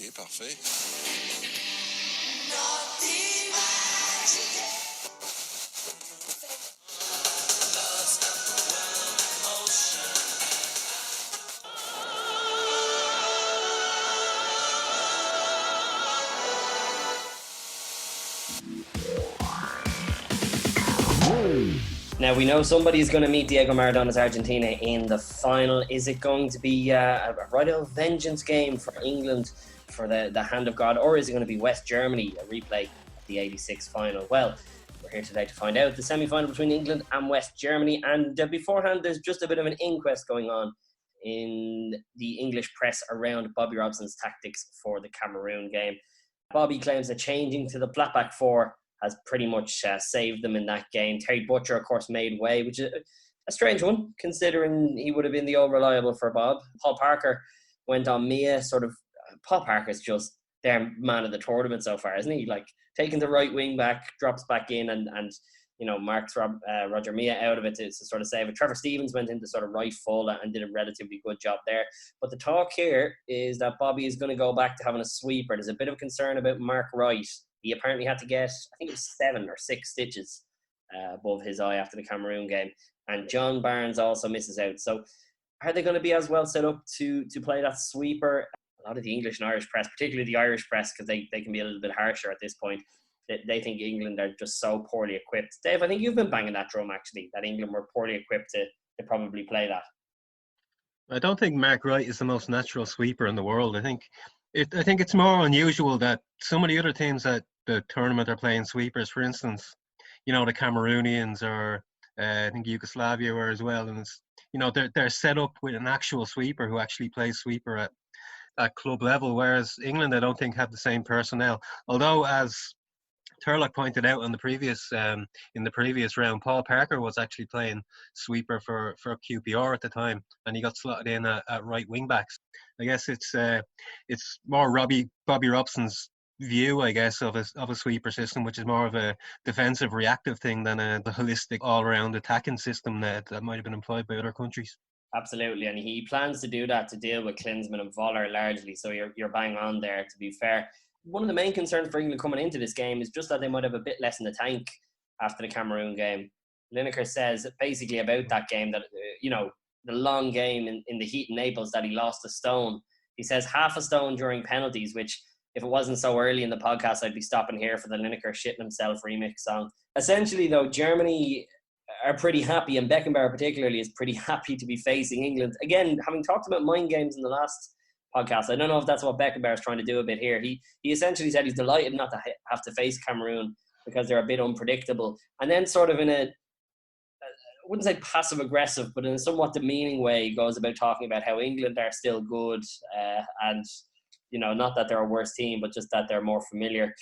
OK, parfait. Now, we know somebody's going to meet Diego Maradona's Argentina in the final. Is it going to be a right-out vengeance game for England for the hand of God, or is it going to be West Germany, a replay of the 86 final? Well, we're here today to find out. The semi-final between England and West Germany, and beforehand there's just a bit of an inquest going on in the English press around Bobby Robson's tactics for the Cameroon game. Bobby claims that changing to the flat-back four has pretty much saved them in that game. Terry Butcher, of course, made way, which is a strange one, considering he would have been the old reliable for Bob. Paul Parker went on Mia, Paul Parker's just their man of the tournament so far, isn't he? Like, taking the right wing back, drops back in and marks Roger Mia out of it to sort of save it. Trevor Stevens went into sort of right full and did a relatively good job there. But the talk here is that Bobby is going to go back to having a sweeper. There's a bit of concern about Mark Wright. He apparently had to get, I think it was 7 or 6 stitches above his eye after the Cameroon game. And John Barnes also misses out. So are they going to be as well set up to play that sweeper? A lot of the English and Irish press, particularly the Irish press, because they can be a little bit harsher at this point, they think England are just so poorly equipped. Dave, I think you've been banging that drum, actually, that England were poorly equipped to probably play that. I don't think Mark Wright is the most natural sweeper in the world. I think it's more unusual that some of the other teams at the tournament are playing sweepers. For instance, the Cameroonians or I think Yugoslavia were as well, and it's, they're set up with an actual sweeper who actually plays sweeper at club level. Whereas England, I don't think, have the same personnel. Although, as Turlock pointed out in the previous round, Paul Parker was actually playing sweeper for QPR at the time, and he got slotted in at right wing backs. I guess it's more Bobby Robson's view, I guess, of a sweeper system, which is more of a defensive reactive thing than the holistic all-around attacking system that might have been employed by other countries. Absolutely, and he plans to do that to deal with Klinsmann and Voller largely, so you're bang on there, to be fair. One of the main concerns for England coming into this game is just that they might have a bit less in the tank after the Cameroon game. Lineker says basically about that game that, the long game in the heat in Naples, that he lost a stone. He says half a stone during penalties, which, if it wasn't so early in the podcast, I'd be stopping here for the Lineker shitting himself remix song. Essentially, though, Germany are pretty happy, and Beckenbauer particularly is pretty happy to be facing England. Again, having talked about mind games in the last podcast, I don't know if that's what Beckenbauer is trying to do a bit here. He essentially said he's delighted not to have to face Cameroon because they're a bit unpredictable. And then sort of in I wouldn't say passive-aggressive, but in a somewhat demeaning way, he goes about talking about how England are still good and, not that they're a worse team, but just that they're more familiar.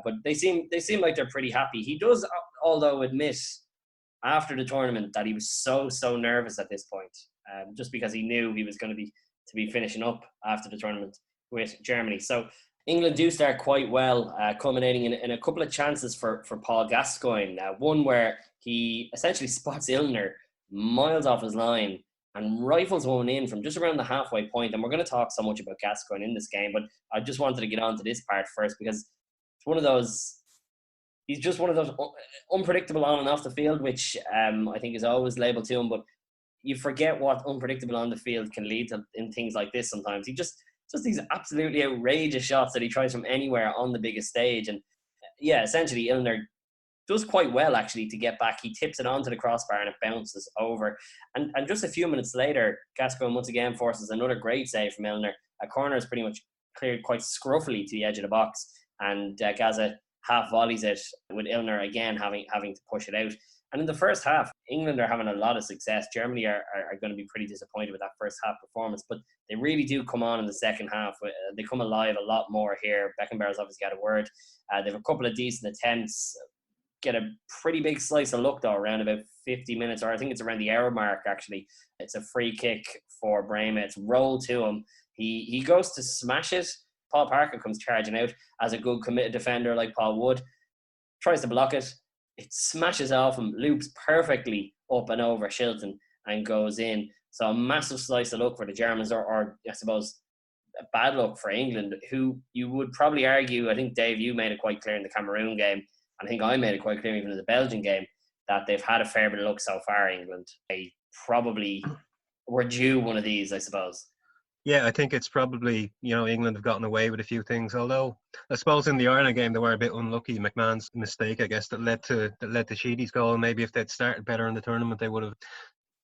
But they seem like they're pretty happy. He does, although, admit after the tournament that he was so nervous at this point, just because he knew he was going to be finishing up after the tournament with Germany. So England do start quite well, culminating in a couple of chances for Paul Gascoigne. One where he essentially spots Illner miles off his line and rifles one in from just around the halfway point. And we're going to talk so much about Gascoigne in this game, but I just wanted to get on to this part first because it's one of those... He's just one of those unpredictable on and off the field, which I think is always labelled to him, but you forget what unpredictable on the field can lead to in things like this sometimes. He just these absolutely outrageous shots that he tries from anywhere on the biggest stage. And essentially Illner does quite well actually to get back. He tips it onto the crossbar and it bounces over. And just a few minutes later, Gascoigne once again forces another great save from Illner. A corner is pretty much cleared quite scruffily to the edge of the box, and Gaza half volleys it with Illner again having to push it out. And in the first half, England are having a lot of success. Germany are going to be pretty disappointed with that first half performance, but they really do come on in the second half. They come alive a lot more here. Beckenbauer's obviously got a word. They have a couple of decent attempts, get a pretty big slice of luck though around about 50 minutes, or I think it's around the hour mark actually. It's a free kick for Brema. It's rolled to him. He goes to smash it. Paul Parker comes charging out as a good committed defender like Paul would. Tries to block it. It smashes off him, loops perfectly up and over Shilton and goes in. So a massive slice of luck for the Germans, or I suppose bad luck for England, who you would probably argue, I think, Dave, you made it quite clear in the Cameroon game, and I think I made it quite clear even in the Belgian game, that they've had a fair bit of luck so far, England. They probably were due one of these, I suppose. Yeah, I think it's probably, England have gotten away with a few things. Although I suppose in the Ireland game they were a bit unlucky. McMahon's mistake, I guess, that led to Sheedy's goal. Maybe if they'd started better in the tournament, they would have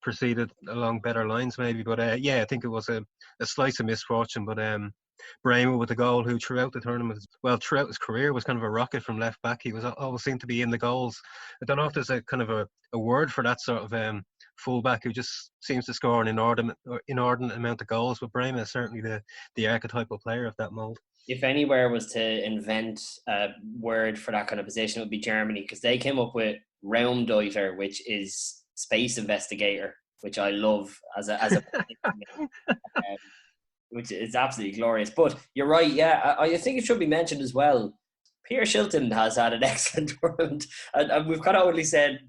proceeded along better lines, maybe. But yeah, I think it was a slice of misfortune. But Brahma with the goal, who throughout the tournament, well, throughout his career, was kind of a rocket from left back. He was always seemed to be in the goals. I don't know if there's a kind of a word for that sort of fullback who just seems to score an inordinate amount of goals. But Brahma is certainly the archetypal player of that mould. If anywhere was to invent a word for that kind of position, it would be Germany, because they came up with Raumdeuter, which is space investigator, which I love as a which is absolutely glorious. But you're right, yeah. I think it should be mentioned as well. Peter Shilton has had an excellent tournament, and we've kind of only said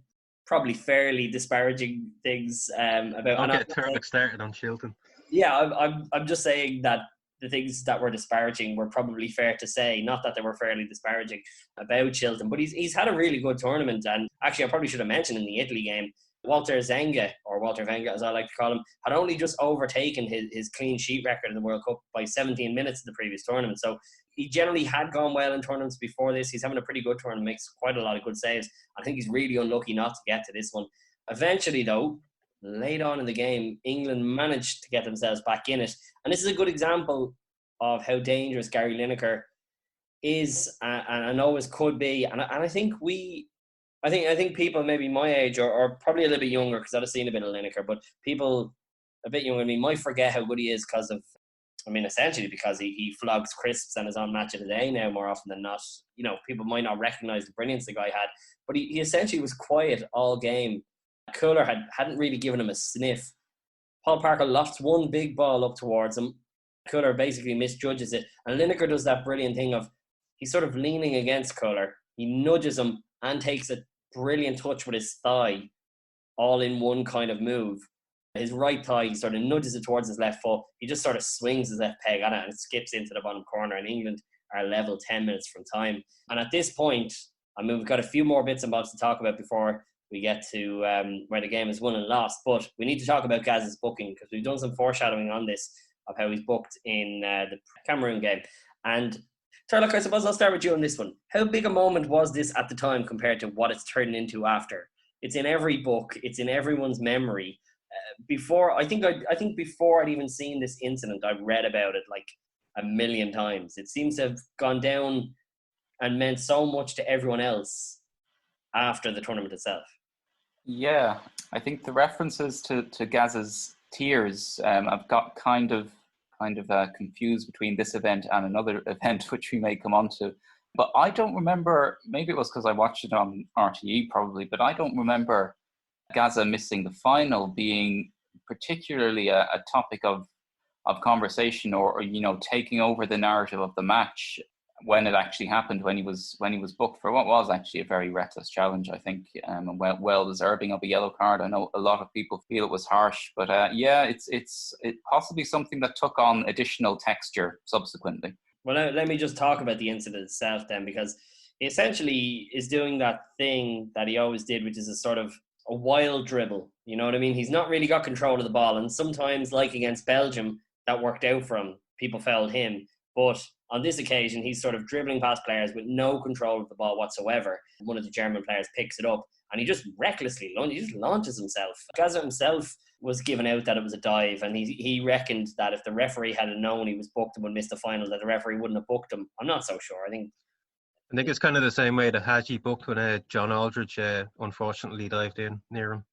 probably fairly disparaging things about. Don't get a terrific started on Shilton. Yeah, I'm just saying that the things that were disparaging were probably fair to say, not that they were fairly disparaging about Shilton. But he's had a really good tournament, and actually I probably should have mentioned in the Italy game, Walter Zenga, or Walter Venga as I like to call him, had only just overtaken his clean sheet record in the World Cup by 17 minutes in the previous tournament. So he generally had gone well in tournaments before this. He's having a pretty good tournament, makes quite a lot of good saves. I think he's really unlucky not to get to this one. Eventually, though, late on in the game, England managed to get themselves back in it. And this is a good example of how dangerous Gary Lineker is and always could be. And I think I think people maybe my age or probably a little bit younger, because I've seen a bit of Lineker, but people a bit younger than me might forget how good he is essentially because he flogs crisps and is on Match of the Day now more often than not. People might not recognise the brilliance the guy had, but he essentially was quiet all game. Cooler hadn't really given him a sniff. Paul Parker lofts one big ball up towards him. Cooler basically misjudges it, and Lineker does that brilliant thing of he's sort of leaning against Cooler. He nudges him and takes a brilliant touch with his thigh, all in one kind of move. His right thigh, he sort of nudges it towards his left foot. He just sort of swings his left peg at it and it skips into the bottom corner, and England are level 10 minutes from time. And at this point, we've got a few more bits and bobs to talk about before we get to where the game is won and lost. But we need to talk about Gaz's booking, because we've done some foreshadowing on this of how he's booked in the Cameroon game. And Turlock, I suppose I'll start with you on this one. How big a moment was this at the time compared to what it's turned into after? It's in every book. It's in everyone's memory. Before I'd even seen this incident, I've read about it like a million times. It seems to have gone down and meant so much to everyone else after the tournament itself. Yeah, I think the references to Gaz's tears, I've got kind of confused between this event and another event, which we may come on to. But I don't remember, maybe it was because I watched it on RTE probably, but I don't remember Gaza missing the final being particularly a topic of conversation or taking over the narrative of the match when it actually happened, when he was booked for what was actually a very reckless challenge, I think, and well deserving of a yellow card. I know a lot of people feel it was harsh, but it's possibly something that took on additional texture subsequently. Well, let me just talk about the incident itself then, because he essentially is doing that thing that he always did, which is a sort of a wild dribble. You know what I mean? He's not really got control of the ball, and sometimes, like against Belgium, that worked out for him. People fouled him. But on this occasion, he's sort of dribbling past players with no control of the ball whatsoever. One of the German players picks it up, and he just recklessly launches himself. Gaza himself was given out that it was a dive, and he reckoned that if the referee had known he was booked and would miss the final, that the referee wouldn't have booked him. I'm not so sure. I think it's kind of the same way that Hadji booked when John Aldridge unfortunately dived in near him.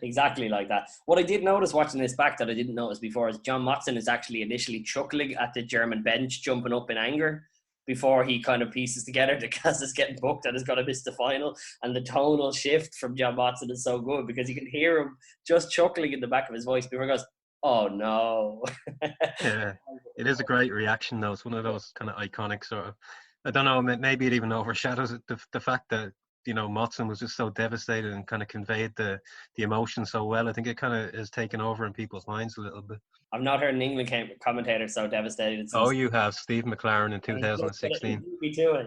Exactly like that. What I did notice watching this back that I didn't notice before is John Motson is actually initially chuckling at the German bench, jumping up in anger before he kind of pieces together that Gaz is getting booked and is going to miss the final. And the tonal shift from John Motson is so good because you can hear him just chuckling in the back of his voice before he goes, "Oh no." Yeah, it is a great reaction though. It's one of those kind of iconic sort of, I don't know, maybe it even overshadows the fact that Motson was just so devastated and kind of conveyed the emotion so well. I think it kind of is taken over in people's minds a little bit. I've not heard an England commentator so devastated since. Oh, you have. Steve McLaren in 2016.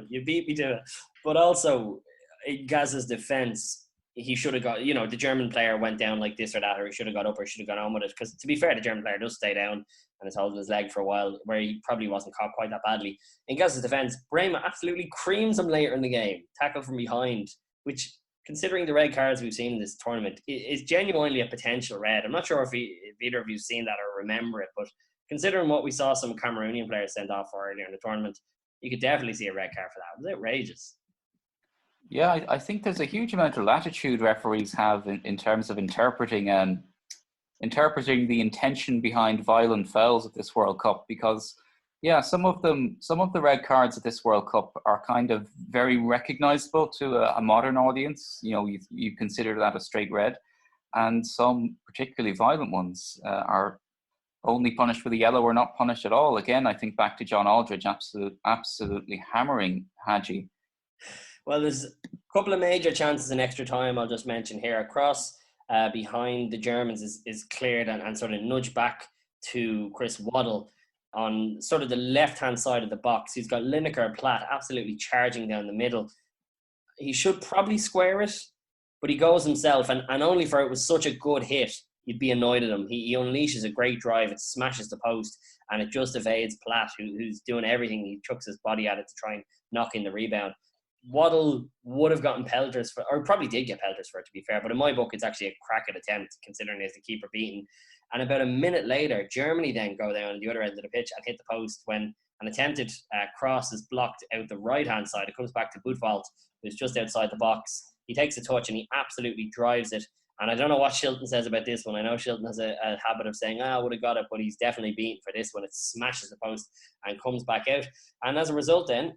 You beat me to it. But also, in Gazza's defence, he should have got, the German player went down like this or that, or he should have got up or he should have gone on with it. Because to be fair, the German player does stay down and is holding his leg for a while, where he probably wasn't caught quite that badly. In Gazza's defence, Brahma absolutely creams him later in the game, tackle from behind, which, considering the red cards we've seen in this tournament, is genuinely a potential red. I'm not sure if either of you have seen that or remember it, but considering what we saw some Cameroonian players sent off for earlier in the tournament, you could definitely see a red card for that. It was outrageous. Yeah, I think there's a huge amount of latitude referees have in terms of interpreting the intention behind violent fouls at this World Cup, because some of the red cards at this World Cup are kind of very recognizable to a modern audience. You consider that a straight red, and some particularly violent ones are only punished with a yellow or not punished at all. Again, I think back to John Aldridge absolutely hammering Hadji. Well, there's a couple of major chances in extra time I'll just mention here. A cross behind the Germans is cleared and sort of nudged back to Chris Waddle on sort of the left-hand side of the box. He's got Lineker and Platt absolutely charging down the middle. He should probably square it, but he goes himself, and only for it was such a good hit, you'd be annoyed at him. He unleashes a great drive, it smashes the post, and it just evades Platt, who's doing everything. He chucks his body at it to try and knock in the rebound. Waddle would have gotten pelters for, or probably did get pelters for it, to be fair, but in my book it's actually a cracked attempt, considering there's the keeper beaten. And about a minute later, Germany then go down the other end of the pitch and hit the post when an attempted cross is blocked out the right-hand side. It comes back to Boutwald, who's just outside the box. He takes a touch and he absolutely drives it. And I don't know what Shilton says about this one. I know Shilton has a habit of saying, I would have got it, but he's definitely beaten for this one. It smashes the post and comes back out. And as a result then,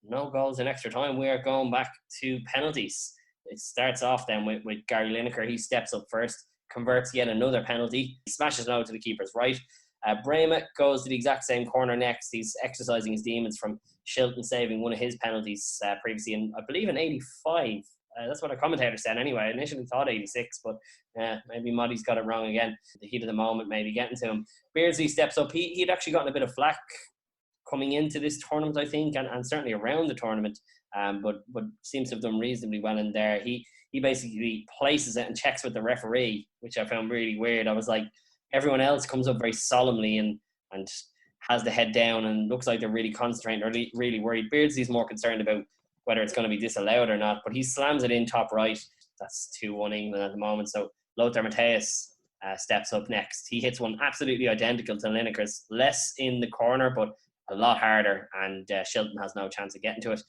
no goals in extra time. We are going back to penalties. It starts off then with Gary Lineker. He steps up first, converts yet another penalty. He smashes it out to the keeper's right. Brahma goes to the exact same corner next. He's exercising his demons from Shilton saving one of his penalties previously, in, I believe, in 85. That's what our commentator said anyway. I initially thought 86, but maybe Moddy's got it wrong again. The heat of the moment maybe getting to him. Beardsley steps up. He'd actually gotten a bit of flack coming into this tournament, I think, and certainly around the tournament, but seems to have done reasonably well in there. He basically places it and checks with the referee, which I found really weird. I was like, everyone else comes up very solemnly and has the head down and looks like they're really concentrating or really worried. Beardsley's more concerned about whether it's going to be disallowed or not, but he slams it in top right. That's 2-1 England at the moment. So Lothar Matthäus steps up next. He hits one absolutely identical to Lineker's, less in the corner, but a lot harder, and Shilton has no chance of getting to it.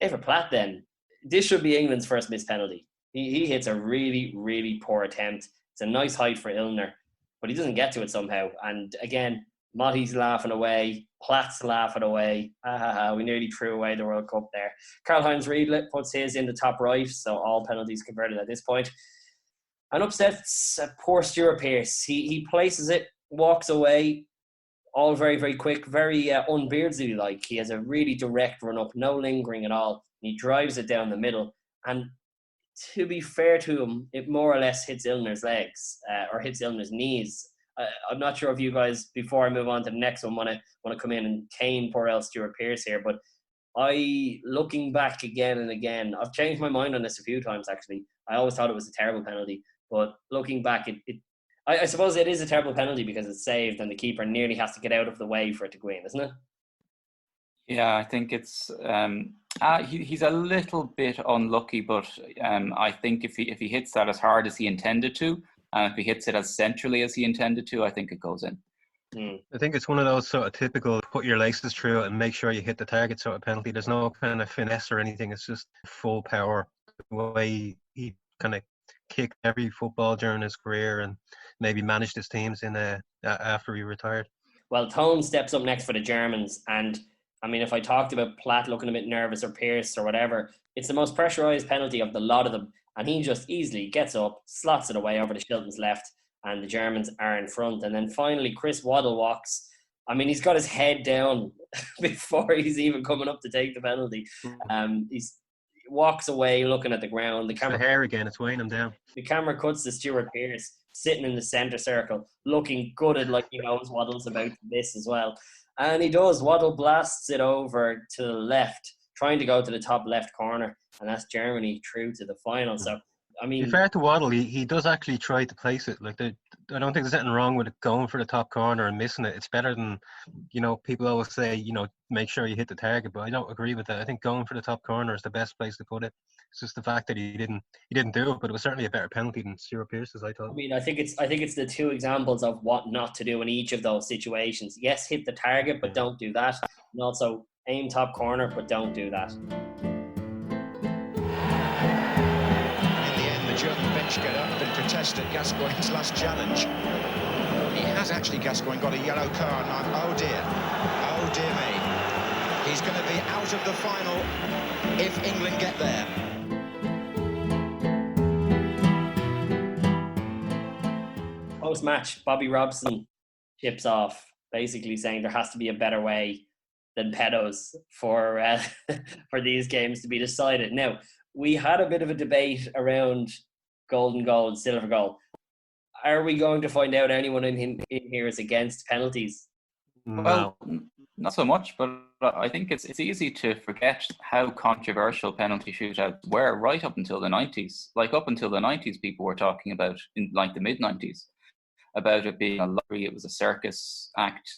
David Platt then, this should be England's first missed penalty. He hits a really, really poor attempt. It's a nice height for Illner, but he doesn't get to it somehow. And again, Motty's laughing away, Platt's laughing away. We nearly threw away the World Cup there. Karl-Heinz Riedle puts his in the top right, so all penalties converted at this point. And upsets poor Stuart Pearce. He places it, walks away, all very, very quick, very un-Beardsley-like. He has a really direct run-up, no lingering at all. He drives it down the middle. And to be fair to him, it more or less hits Illner's legs or hits Illner's knees. I'm not sure if you guys, before I move on to the next one, want to come in and cane poor old Stuart Pearce here. But looking back again and again, I've changed my mind on this a few times, actually. I always thought it was a terrible penalty. But looking back, I suppose it is a terrible penalty because it's saved and the keeper nearly has to get out of the way for it to go in, isn't it? Yeah, I think it's he's a little bit unlucky, but I think if he hits that as hard as he intended to, and if he hits it as centrally as he intended to, I think it goes in. I think it's one of those sort of typical put your laces through it and make sure you hit the target sort of penalty. There's no kind of finesse or anything. It's just full power. The way he kind of kicked every football during his career and maybe managed his teams in after he retired. Well, Tone steps up next for the Germans, and I mean, if I talked about Platt looking a bit nervous or Pearce or whatever, it's the most pressurised penalty of the lot of them, and he just easily gets up, slots it away over to Shilton's left, and the Germans are in front. And then finally Chris Waddle walks. I mean, he's got his head down before he's even coming up to take the penalty. walks away looking at the ground. It's the hair again. It's weighing him down. The camera cuts to Stuart Pearce sitting in the centre circle, looking gutted like he knows Waddle's about to miss as well. And he does. Waddle blasts it over to the left, trying to go to the top left corner. And that's Germany through to the final. So, I mean, to be fair to Waddle, he does actually try to place it. Like, I don't think there's anything wrong with it going for the top corner and missing it. It's better than, people always say, make sure you hit the target. But I don't agree with that. I think going for the top corner is the best place to put it. It's just the fact that he didn't do it, but it was certainly a better penalty than Stuart Pearce's, I thought. I mean, I think it's the two examples of what not to do in each of those situations. Yes, hit the target, but don't do that. And also aim top corner, but don't do that. German bench get up and protest at Gascoigne's last challenge. He has actually, Gascoigne, got a yellow card. Oh dear me. He's going to be out of the final if England get there. Post-match, Bobby Robson chips off, basically saying there has to be a better way than pedos for these games to be decided. Now, we had a bit of a debate around golden goal and silver goal. Are we going to find out anyone in here is against penalties? No. Well, not so much, but I think it's easy to forget how controversial penalty shootouts were right up until the 90s. Like, up until the 90s, people were talking about, in like the mid-90s, about it being a lottery. It was a circus act,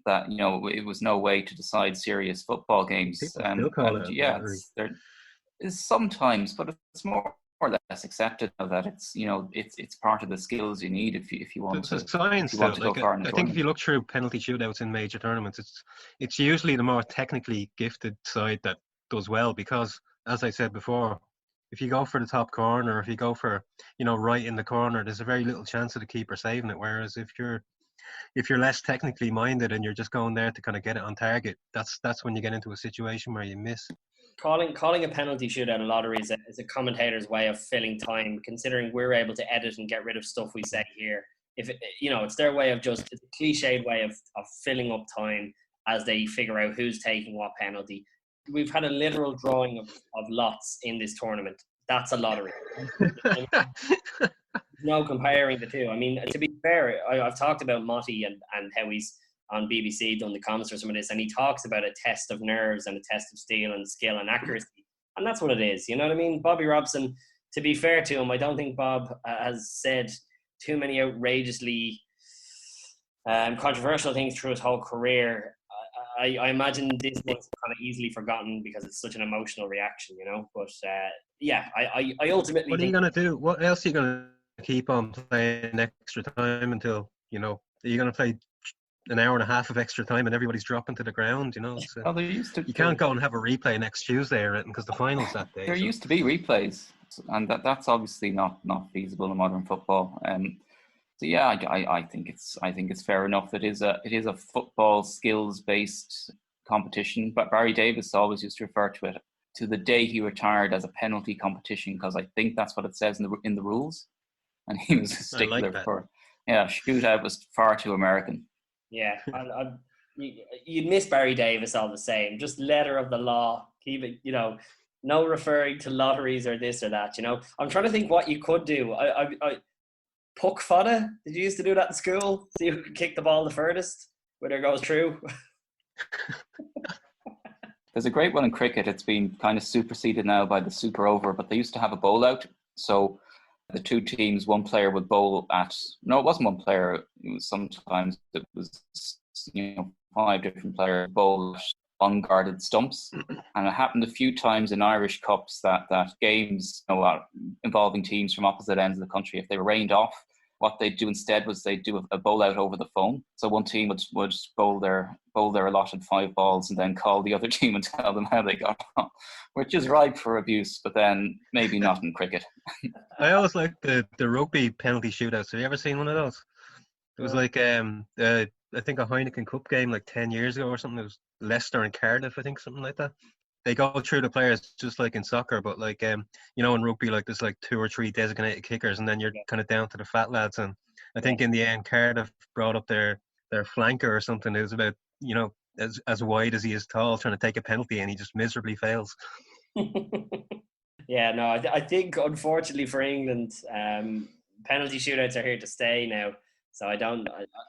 that, it was no way to decide serious football games. People still call it there is sometimes, but it's more or less accepted now that it's part of the skills you need if you want to. It's science. To go far in a I think if you look through penalty shootouts in major tournaments, it's usually the more technically gifted side that does well, because, as I said before, if you go for the top corner, if you go for right in the corner, there's a very little chance of the keeper saving it. Whereas if you're less technically minded and you're just going there to kind of get it on target, that's when you get into a situation where you miss. Calling a penalty shootout a lottery is a commentator's way of filling time, considering we're able to edit and get rid of stuff we say here. If it's their way of it's a cliched way of filling up time as they figure out who's taking what penalty. We've had a literal drawing of lots in this tournament. That's a lottery. No comparing the two. I mean, to be fair, I've talked about Motti and how he's on BBC done the comments for some of this, and he talks about a test of nerves and a test of steel and skill and accuracy, and that's what it is. You know what I mean? Bobby Robson, to be fair to him, I don't think Bob has said too many outrageously controversial things through his whole career. I imagine this was kind of easily forgotten because it's such an emotional reaction, But I ultimately. What are you going to do? What else are you going to keep on playing extra time until? Are you going to play an hour and a half of extra time and everybody's dropping to the ground? Well, you can't go and have a replay next Tuesday or anything because the final's that day. There used to be replays, and that's obviously not feasible in modern football. I think it's fair enough. It is a football skills based competition, but Barry Davis always used to refer to it to the day he retired as a penalty competition, because I think that's what it says in the rules, and he was a stickler for shootout was far too American. Yeah, you'd miss Barry Davis all the same. Just letter of the law. Keep it, no referring to lotteries or this or that. I'm trying to think what you could do. I puck fada. Did you used to do that in school? See who could kick the ball the furthest, whether it goes through. There's a great one in cricket. It's been kind of superseded now by the super over, but they used to have a bowl out. So the two teams, one player would bowl at. No, it wasn't one player. It was sometimes it was 5 different players bowl at unguarded stumps, and it happened a few times in Irish Cups that games involving teams from opposite ends of the country, if they were rained off, what they'd do instead was they'd do a bowl out over the phone. So one team would bowl their allotted 5 balls and then call the other team and tell them how they got on, which is ripe for abuse, but then maybe not in cricket. I always liked the rugby penalty shootouts. Have you ever seen one of those? It was like I think a Heineken Cup game like 10 years ago or something. It was Leicester and Cardiff, I think, something like that. They go through the players just like in soccer, but like in rugby, like there's like 2 or 3 designated kickers, and then you're kind of down to the fat lads. And I think in the end, Cardiff brought up their flanker or something who's about as wide as he is tall, trying to take a penalty, and he just miserably fails. Yeah, no, I think unfortunately for England, penalty shootouts are here to stay now. So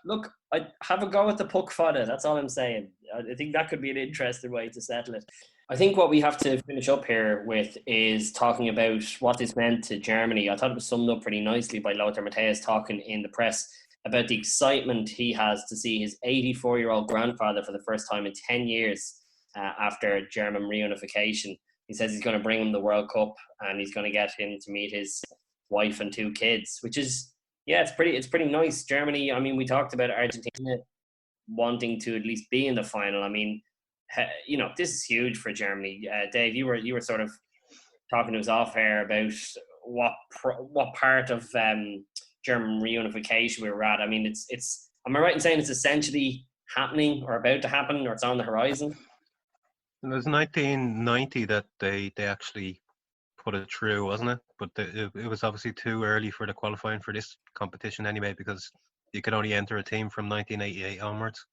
look, I have a go at the puck fada. That's all I'm saying. I think that could be an interesting way to settle it. I think what we have to finish up here with is talking about what this meant to Germany. I thought it was summed up pretty nicely by Lothar Matthäus talking in the press about the excitement he has to see his 84-year-old grandfather for the first time in 10 years after German reunification. He says he's going to bring him the World Cup and he's going to get him to meet his wife and 2 kids, which is, yeah, it's pretty nice. Germany, I mean, we talked about Argentina wanting to at least be in the final. I mean, you know, this is huge for Germany. Dave, you were sort of talking to us off air about what part of German reunification we were at. I mean, it's. Am I right in saying it's essentially happening or about to happen, or it's on the horizon? It was 1990 that they actually put it through, wasn't it? But it was obviously too early for the qualifying for this competition anyway, because you could only enter a team from 1988 onwards.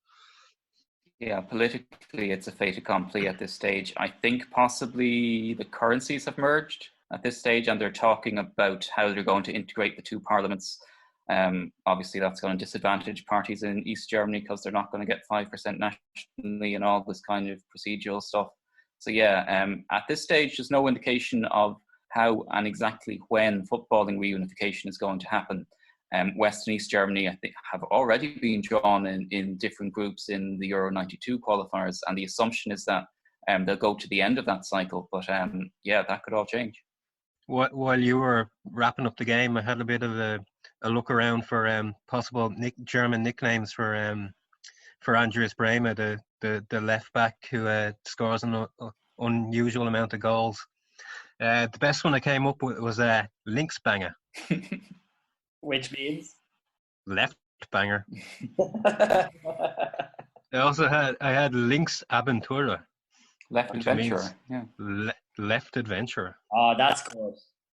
Yeah, politically, it's a fait accompli at this stage. I think possibly the currencies have merged at this stage, and they're talking about how they're going to integrate the 2 parliaments. Obviously, that's going to disadvantage parties in East Germany because they're not going to get 5% nationally and all this kind of procedural stuff. So yeah, at this stage, there's no indication of how and exactly when footballing reunification is going to happen. West and East Germany, I think, have already been drawn in different groups in the Euro 92 qualifiers, and the assumption is that they'll go to the end of that cycle. But yeah, that could all change. While you were wrapping up the game, I had a bit of a look around for possible German nicknames for Andreas Brehme, the left back who scores an unusual amount of goals. The best one I came up with was Linksbanger. Which means? Left banger. I had Links Abenturer. Left adventurer. Yeah. Left adventurer. Oh, that's good.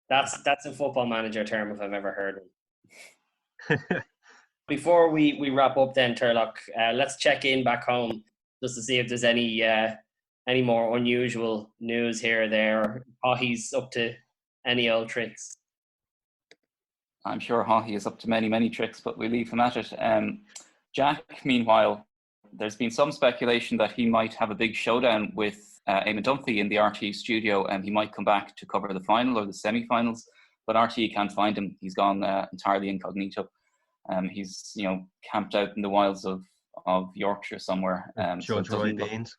That's a Football Manager term if I've ever heard it. Before we wrap up then, Turlock, let's check in back home just to see if there's any more unusual news here or there, or he's up to any old tricks. I'm sure Haughey is up to many, many tricks, but we leave him at it. Jack, meanwhile, there's been some speculation that he might have a big showdown with Eamon Dunphy in the RTE studio, and he might come back to cover the final or the semi-finals, but RTE can't find him. He's gone entirely incognito. He's, camped out in the wilds of Yorkshire somewhere. Judge Roy Baines.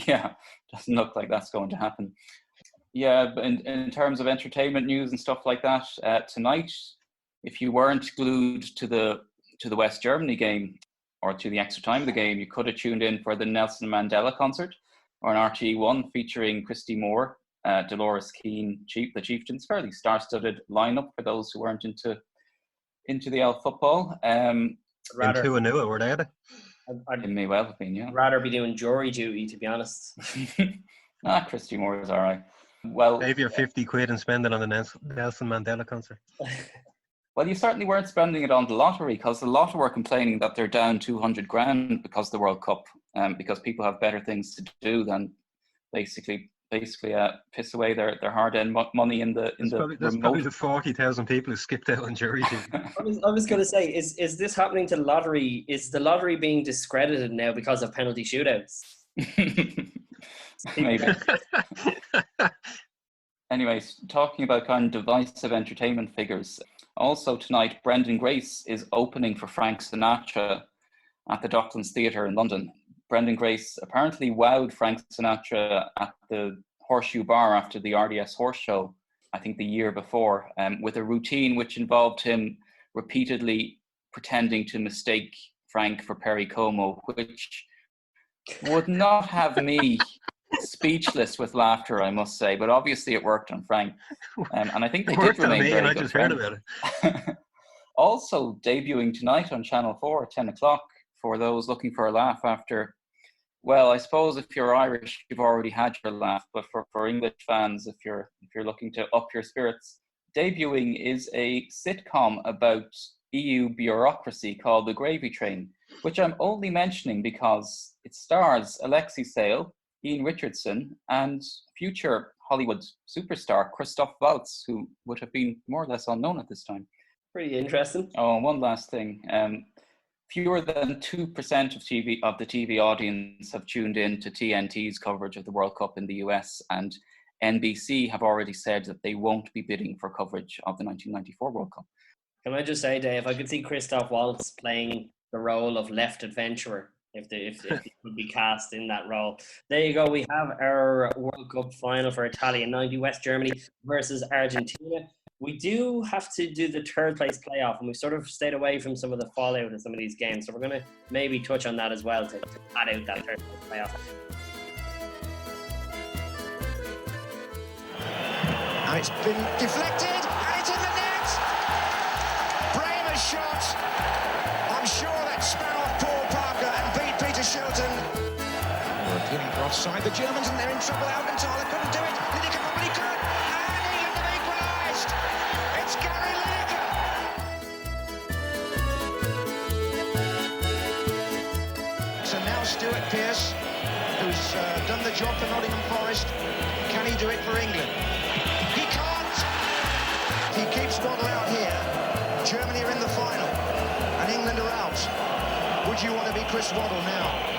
Yeah, doesn't look like that's going to happen. Yeah, but in terms of entertainment news and stuff like that, tonight, if you weren't glued to the West Germany game or to the extra time of the game, you could have tuned in for the Nelson Mandela concert or an RTE1 featuring Christy Moore, Dolores Keane, the Chieftains. Fairly star-studded lineup for those who weren't into the elf football. Rather Tuanua, were they? It may well have been, yeah. Rather be doing jury duty, to be honest. Christy Moore is all right. Well, save your 50 quid and spend it on the Nelson Mandela concert. Well, you certainly weren't spending it on the lottery, because the Lotto were complaining that they're down 200 grand because of the World Cup, because people have better things to do than basically piss away their hard-earned money in the There's probably the 40,000 people who skipped out on jury duty. I was going to say, is this happening to the lottery? Is the lottery being discredited now because of penalty shootouts? Maybe. Anyways, talking about kind of divisive entertainment figures. Also tonight, Brendan Grace is opening for Frank Sinatra at the Docklands Theatre in London. Brendan Grace apparently wowed Frank Sinatra at the Horseshoe Bar after the RDS Horse Show, I think the year before, with a routine which involved him repeatedly pretending to mistake Frank for Perry Como, which would not have me speechless with laughter, I must say, but obviously it worked on Frank, and I think they did remain very good. I just heard about it. Also debuting tonight on Channel 4 at 10 o'clock for those looking for a laugh after, well, I suppose if you're Irish, you've already had your laugh, but for English fans, if you're looking to up your spirits, debuting is a sitcom about EU bureaucracy called The Gravy Train, which I'm only mentioning because it stars Alexei Sale, Ian Richardson, and future Hollywood superstar Christoph Waltz, who would have been more or less unknown at this time. Pretty interesting. Oh, and one last thing. Fewer than 2% of the TV audience have tuned in to TNT's coverage of the World Cup in the US, and NBC have already said that they won't be bidding for coverage of the 1994 World Cup. Can I just say, Dave, I could see Christoph Waltz playing the role of left adventurer if he could be cast in that role. There you go. We have our World Cup final for Italia 90, West Germany versus Argentina. We do have to do the third place playoff, and we've sort of stayed away from some of the fallout in some of these games. So we're going to maybe touch on that as well to add out that third place playoff. And it's been deflected, and it's in the net! Bremer's shot! I'm sure that span off Paul Parker and beat Peter Shilton. We're appealing for offside. The Germans, and they're in trouble. Alcantara couldn't do it. Lineker probably could. And England have equalised! It's Gary Lineker! So now Stuart Pearce, who's done the job for Nottingham Forest. Can he do it for England? He can't! He keeps Waddle out here. Germany are in the final, and England are out. Would you want to be Chris Waddle now?